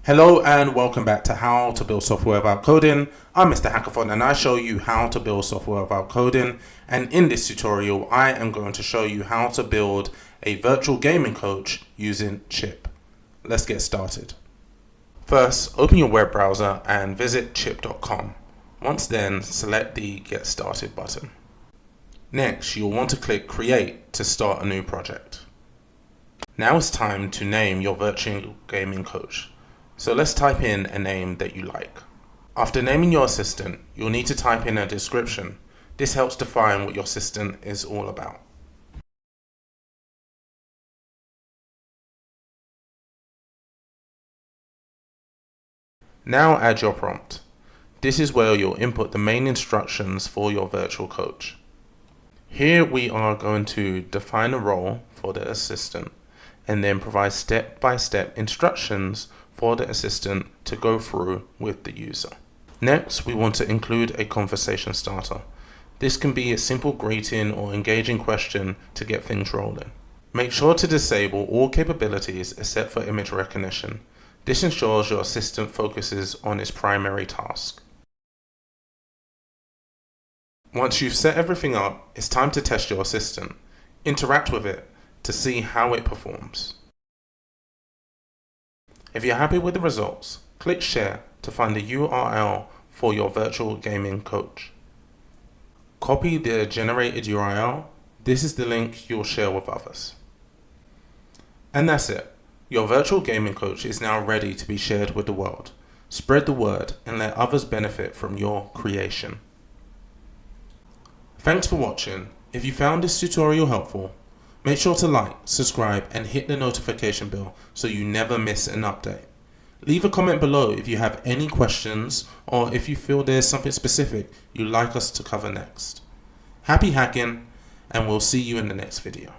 Hello and welcome back to How to Build Software Without Coding. I'm Mr. Hackathon and I show you how to build software without coding. And in this tutorial, I am going to show you how to build a virtual gaming coach using Chipp. Let's get started. First, open your web browser and visit chipp.com. Once then, select the Get Started button. Next, you'll want to click Create to start a new project. Now it's time to name your virtual gaming coach. So let's type in a name that you like. After naming your assistant, you'll need to type in a description. This helps define what your assistant is all about. Now add your prompt. This is where you'll input the main instructions for your virtual coach. Here we are going to define a role for the assistant and then provide step-by-step instructions for the assistant to go through with the user. Next, we want to include a conversation starter. This can be a simple greeting or engaging question to get things rolling. Make sure to disable all capabilities except for image recognition. This ensures your assistant focuses on its primary task. Once you've set everything up, it's time to test your assistant. Interact with it to see how it performs. If you're happy with the results, click Share to find the URL for your virtual gaming coach. Copy the generated URL. This is the link you'll share with others. And that's it. Your virtual gaming coach is now ready to be shared with the world. Spread the word and let others benefit from your creation. Thanks for watching. If you found this tutorial helpful, make sure to like, subscribe, and hit the notification bell so you never miss an update. Leave a comment below if you have any questions or if you feel there's something specific you'd like us to cover next. Happy hacking, and we'll see you in the next video.